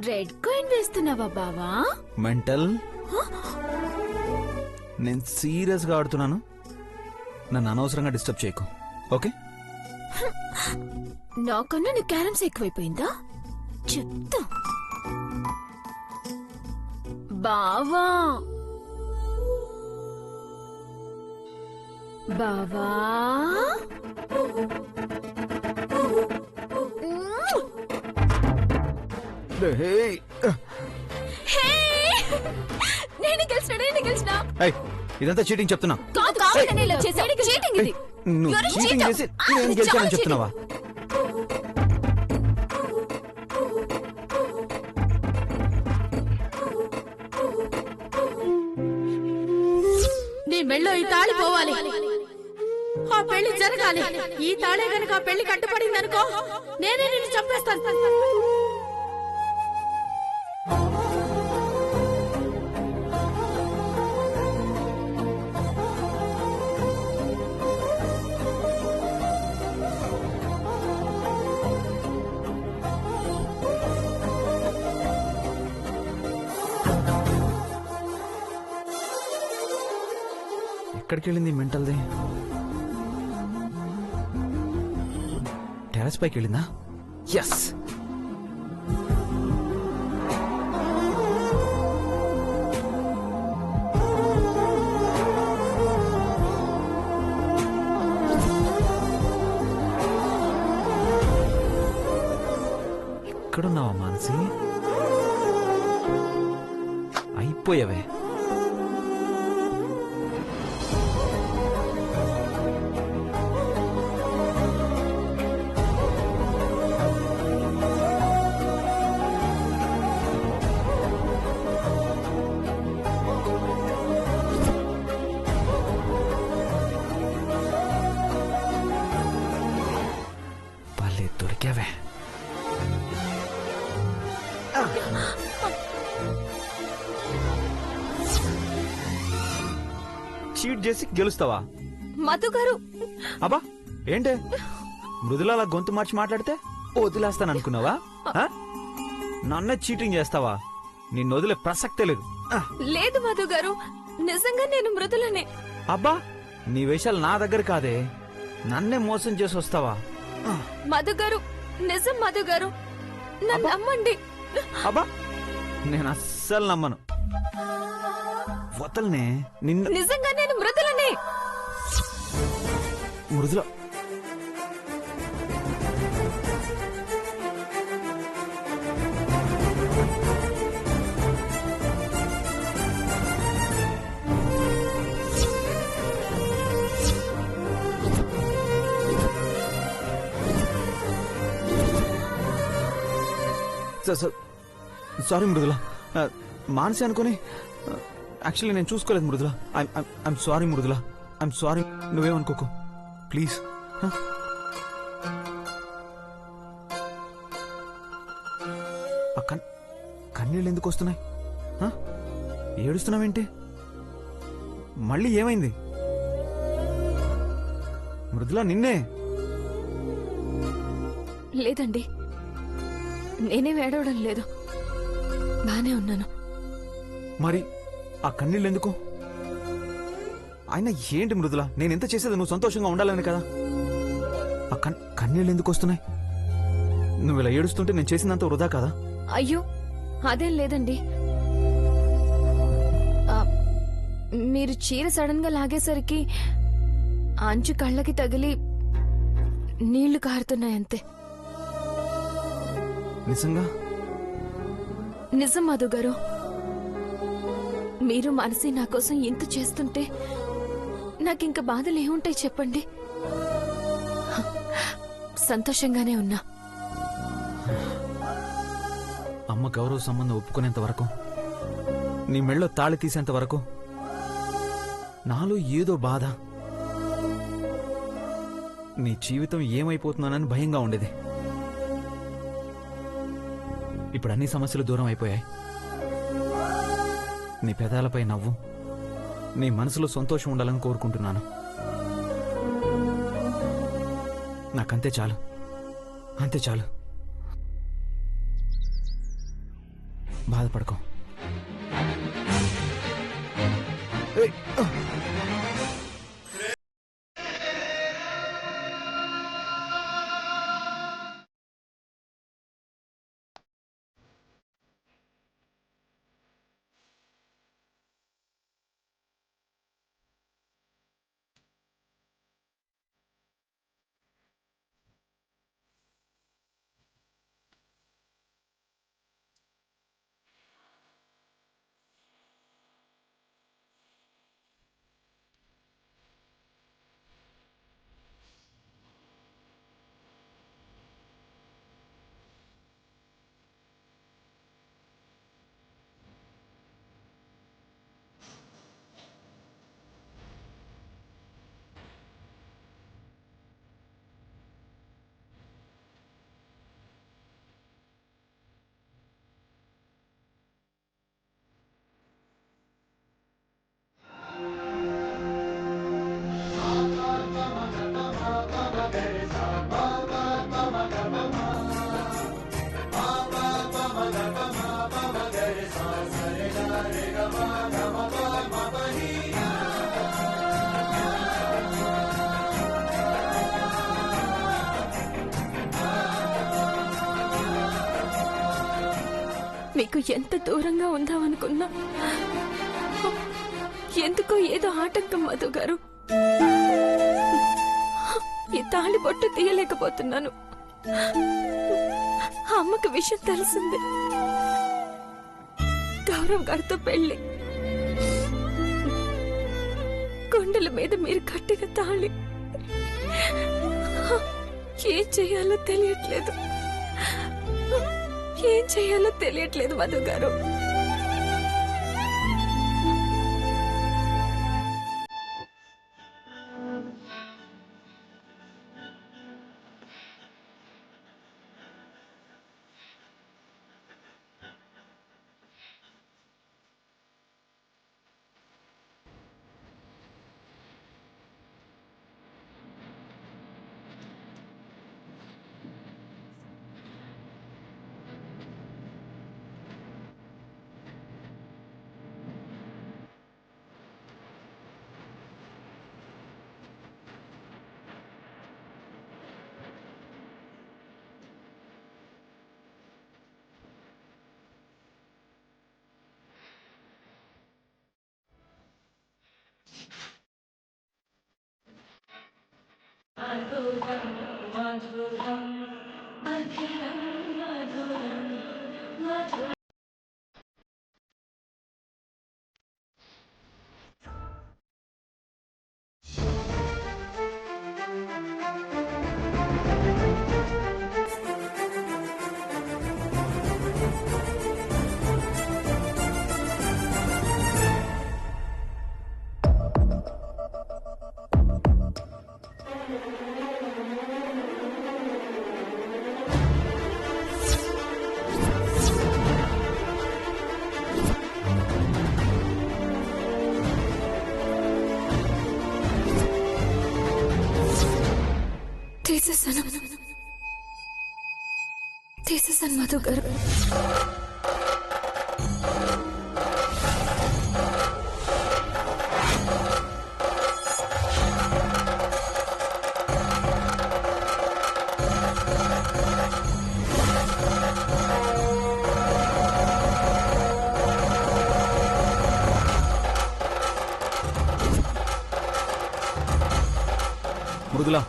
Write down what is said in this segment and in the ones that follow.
Red coin వేస్తున్నావా బావా? Mental. నేను serious గా ఆడుతున్నాను, నన్ను అనవసరంగా డిస్టర్బ్ చేయకు, ఓకే? నాకన్నా నీ క్యారమ్స్ ఎక్కువైపోయిందా? చెప్తా బావా. బావా ఇదంతా చీటింగ్ చెప్తున్నా. నువ్వు చీటింగ్ చేసి నేను గెలిచానని చెప్తున్నావా? నీ మెళ్ళో ఈ తాళి పోవాలి, ఆ పెళ్లి జరగాలి. ఈ తాళే గనుక ఆ పెళ్లి కట్టుపడింది అనుకో, నేనే నిన్ను చంపేస్తాను. ఎక్కడికి వెళ్ళింది మెంటల్ది? టెర్రస్ పైకి వెళ్ళిందా? ఎస్. ఎక్కడున్నావా మానసి? అయిపోయావే. దొరికావే. చీట్ చేసి గెలుస్తావా? మధు గారు. అబ్బా ఏంటే మృదుల అలా గొంతు మార్చి మాట్లాడితే వదిలేస్తాను అనుకున్నావా? నన్నే చీటింగ్ చేస్తావా? నిన్ను వదిలే ప్రసక్తే లేదు. లేదు మధు గారు, నిజంగా నేను మృదులనే. అబ్బా నీ వేషాలు నా దగ్గర కాదే, నన్నే మోసం చేసి వస్తావా? మధు గారు నిజం, మధు గారు నన్ను నమ్మండి. అబ్బా నేను అస్సలు నమ్మను, వదలనే నిన్ను. నిజంగా నేను మృదులనే. మృదుల సారీ మృదుల, మానసి అనుకుని యాక్చువల్లీ నేను చూసుకోలేదు Mridula. I'm sorry Mridula, I'm sorry. నువ్వేమనుకోకు ప్లీజ్. కన్నీళ్ళు ఎందుకు వస్తున్నాయి? ఏడుస్తున్నావేంటి? మళ్ళీ ఏమైంది? మృదుల నిన్నే. లేదండి, నేనేం ఏడవడం లేదు, బానే ఉన్నాను. మరి ఆ కన్నీళ్ళు ఎందుకు? ఆయన ఏంటి మృదుల, నేనెంత చేసేది నువ్వు సంతోషంగా ఉండాలని కదా. ఆ కన్నీళ్ళు ఎందుకు వస్తున్నాయి? నువ్వు ఇలా ఏడుస్తుంటే నేను చేసినంత వృధా కదా? అయ్యో అదేం లేదండి, మీరు చీర సడన్ గా లాగేసరికి అంచు కళ్ళకి తగిలి నీళ్లు కారుతున్నాయంతే. నిజంగా? నిజం మధు గారు, మీరు మనసి నా కోసం ఇంత చేస్తుంటే నాకింక బాధలు ఏముంటాయి చెప్పండి. సంతోషంగానే ఉన్నా. అమ్మ గౌరవ సంబంధం ఒప్పుకునేంత వరకు, నీ మెళ్ళో తాళి తీసేంత వరకు నాలో ఏదో బాధ, నీ జీవితం ఏమైపోతున్నానని భయంగా ఉండేది. ఇప్పుడు అన్ని సమస్యలు దూరం అయిపోయాయి. నీ పెదాలపై నవ్వు, నీ మనసులో సంతోషం ఉండాలని కోరుకుంటున్నాను. నాకంతే చాలు, అంతే చాలు. బాధపడకో. ఏయ్, ఆ. మీకు ఎంత దూరంగా ఉందామనుకున్నా ఎందుకో ఏదో ఆటంకం మధు గారు. ఈ తాళి బొట్టు తీయలేకపోతున్నాను. అమ్మకు విషయం తెలిసింది. గౌరవ్ గారితో పెళ్లి, కొండల మీద మీరు కట్టిన తాళి. ఏం చేయాలో తెలియట్లేదు, ఏం చేయాలో తెలియట్లేదు మధు గారు. తీసేసాను మధు గారు. మృదులా,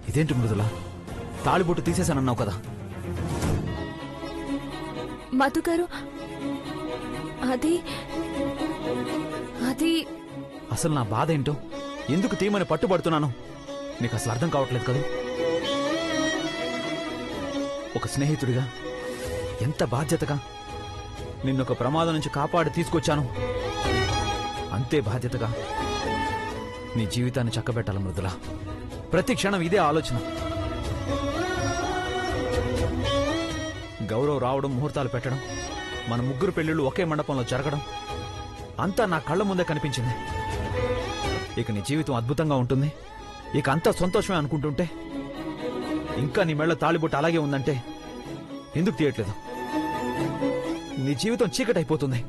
ఇదేంటి మృదులా, తాళిబొట్టు తీసేశానన్నావు కదా? మధు గారు, అది అది అసలు నా బాధ ఏంటో, ఎందుకు తీయమని పట్టుబడుతున్నాను నీకు అసలు అర్థం కావట్లేదు కదా. ఒక స్నేహితుడిగా ఎంత బాధ్యతగా నిన్నొక ప్రమాదం నుంచి కాపాడి తీసుకొచ్చాను, అంతే బాధ్యతగా నీ జీవితాన్ని చక్కబెట్టాలి మృదులా. ప్రతి క్షణం ఇదే ఆలోచన. గౌరవ్ రావడం, ముహూర్తాలు పెట్టడం, మన ముగ్గురు పెళ్లిళ్ళు ఒకే మండపంలో జరగడం, అంతా నా కళ్ళ ముందే కనిపించింది. ఇక నీ జీవితం అద్భుతంగా ఉంటుంది, ఇక అంతా సంతోషమే అనుకుంటుంటే ఇంకా నీ మెళ్ళ తాళిబొట్టు అలాగే ఉందంటే ఎందుకు తీయట్లేదు? నీ జీవితం చీకటైపోతుంది.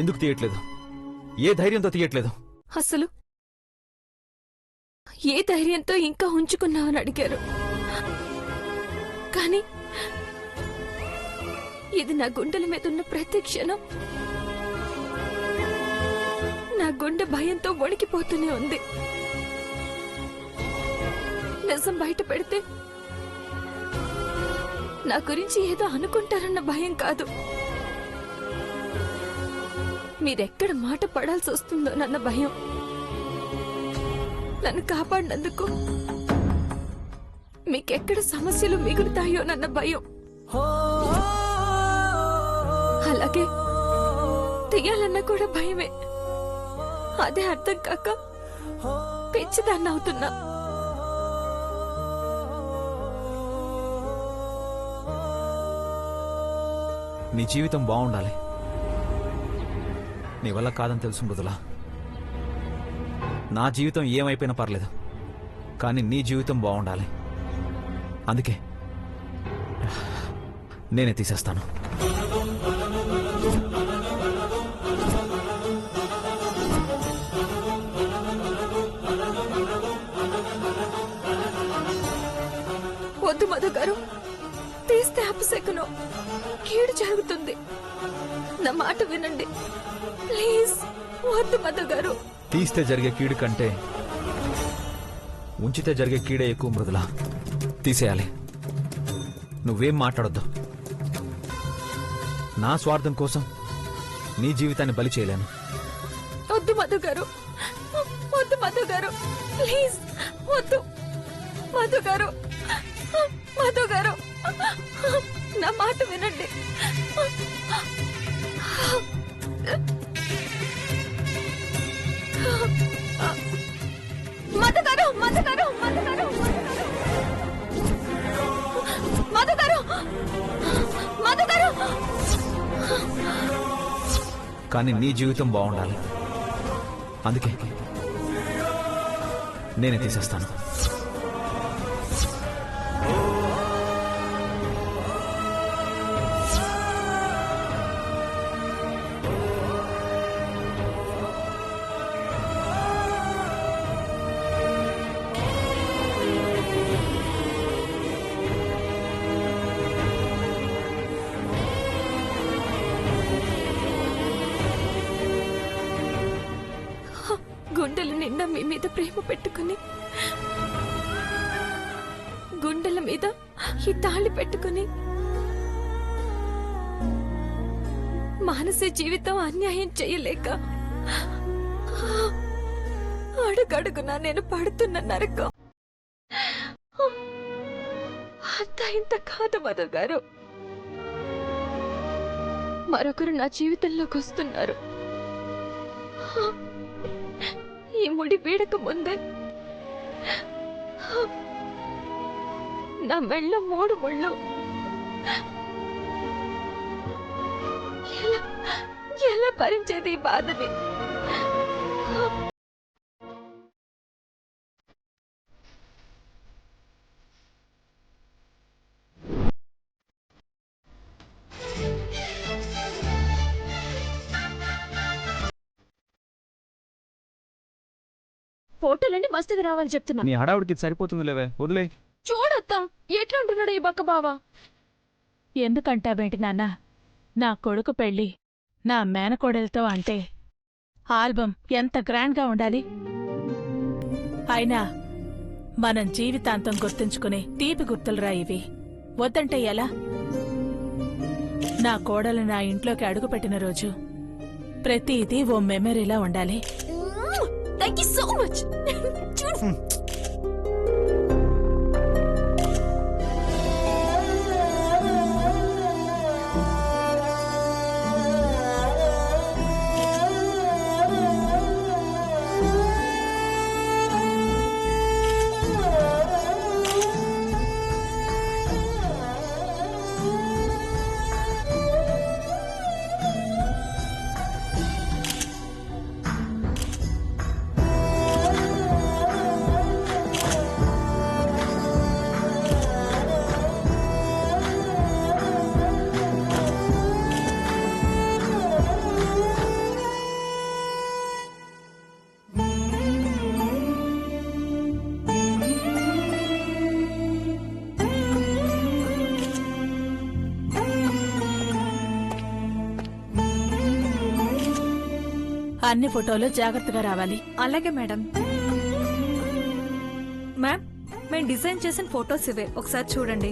ఎందుకు తీయట్లేదు? ఏ ధైర్యంతో తీయట్లేదు? అసలు ఏ ధైర్యంతో ఇంకా ఉంచుకున్నావని అడిగారు. కానీ ఇది నా గుండెల మీద ఉన్న ప్రతి క్షణం నా గుండె భయంతో వణికిపోతూనే ఉంది. నిజం బయట పెడితే నా గురించి ఏదో అనుకుంటారన్న భయం కాదు, మీరెక్కడ మాట పడాల్సి వస్తుందో నన్న భయం. నన్ను కాపాడినందుకు మీకెక్కడ సమస్యలు మిగులుతాయో నన్న భయం. అలాగే తీయాలన్నా కూడా భయమే. అదే అర్థం కాక పిచ్చిదాన్ని అవుతున్నా. నీ జీవితం బాగుండాలి. నీ వల్ల కాదని తెలుసు మృదులా. నా జీవితం ఏమైపోయినా పర్లేదు, కానీ నీ జీవితం బాగుండాలి. అందుకే నేనే తీసేస్తాను. వద్దు మధు గారు, తీస్తే అపశకునం, కీడు జరుగుతుంది. నా మాట వినండి ప్లీజ్. వద్దు మధు గారు. తీస్తే జరిగే కీడు కంటే ఉంచితే జరిగే కీడే ఎక్కువ మృదులా. తీసేయాలి. నువ్వేం మాట్లాడొద్దు. నా స్వార్థం కోసం నీ జీవితాన్ని బలి చేయలేను. వద్దు మధు గారు, వద్దు మధు గారు, ప్లీజ్ వద్దు మధు గారు. మధు గారు, నా మాట వినండి. మధు గారు, మధు గారు, మధు గారు, మధు గారు, మధు గారు. కానీ నీ జీవితం బాగుండాలి. అందుకే నేనే తీసేస్తాను. గుండెల నిండా మీ మీద ప్రేమ పెట్టుకుని, గుండెల మీద ఈ తాళి పెట్టుకుని మానస జీవితం అన్యాయం చేయలేక అడుగడుగునా నేను పడుతున్న నరకం అంతా ఇంత కాదు మధు గారు. మరొకరు నా జీవితంలోకి వస్తున్నారు. ఈ ముడి వీడక ముందే నా మెళ్ళ 3 ముళ్ళు. ఎలా భరించేది ఈ బాధని? ఫోటోలన్నీ మస్తుగా రావాలి చెప్తున్నా. నీ హడావుడికి సరిపోతుంది లేవే, వదిలే. చూడొత్తా ఎట్లా ఉంటున్నాడు ఈ బక్క బావా. ఎందుకంటావేంటి నాన్న? నా కొడుకు పెళ్ళి నా మేనకోడలతో అంటే ఆల్బం ఎంత గ్రాండ్గా ఉండాలి. అయినా మనం జీవితాంతం గుర్తుంచుకునే తీపి గుర్తులురా ఇవి. వద్దంటే ఎలా? నా కోడలు నా ఇంట్లోకి అడుగుపెట్టిన రోజు ప్రతిదీ ఓ మెమరీలా ఉండాలి. Thank you so much. అన్ని ఫోటోలు జాగ్రత్తగా రావాలి. అలాగే మేడం. మ్యామ్, మేము డిజైన్ చేసిన ఫొటోస్ ఇవే, ఒకసారి చూడండి.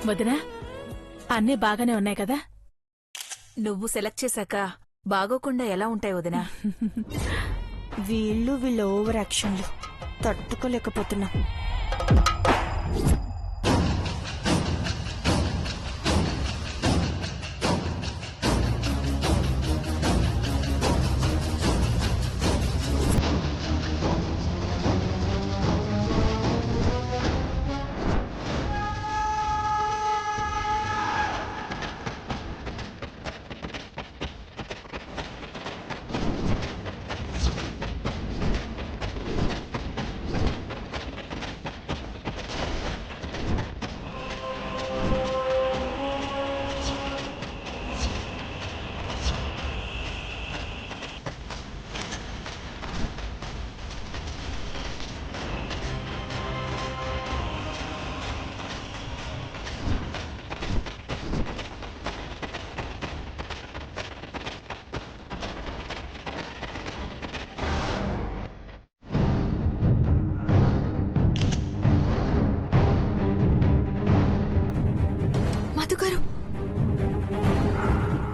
వదినా, అన్నీ బాగానే ఉన్నాయి కదా? నువ్వు సెలెక్ట్ చేశాక బాగోకుండా ఎలా ఉంటాయి వదినా? వీళ్ళ ఓవర్ యాక్షన్లు తట్టుకోలేకపోతున్నా.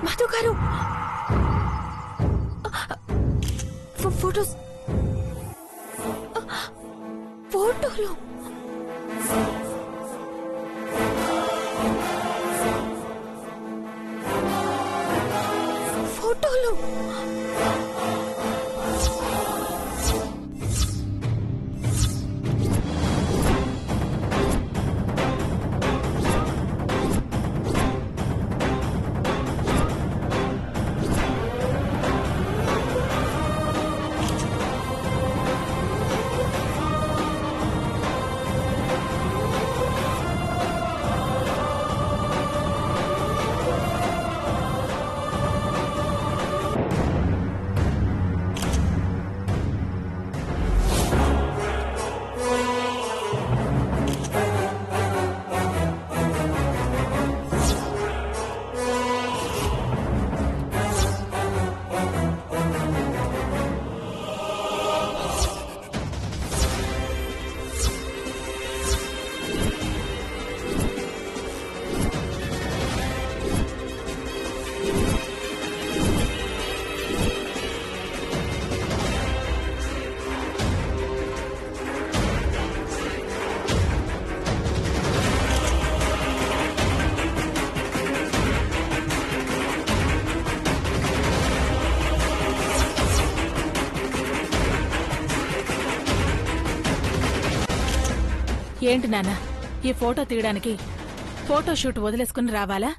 మధు గారు, ఫోటోస్, ఫోటోలు, ఫోటోలు. ఏంటి నాన్న, ఈ ఫోటో తీయడానికి ఫోటో షూట్ వదిలేసుకుని రావాలా?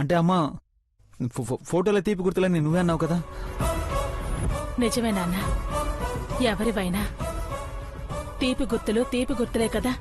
అంటే అమ్మా, ఫోటోల తీపి గుర్తులని నువ్వే అన్నావు కదా. నిజమే నాన్న, ఎవరివైనా తీపి గుర్తులే కదా.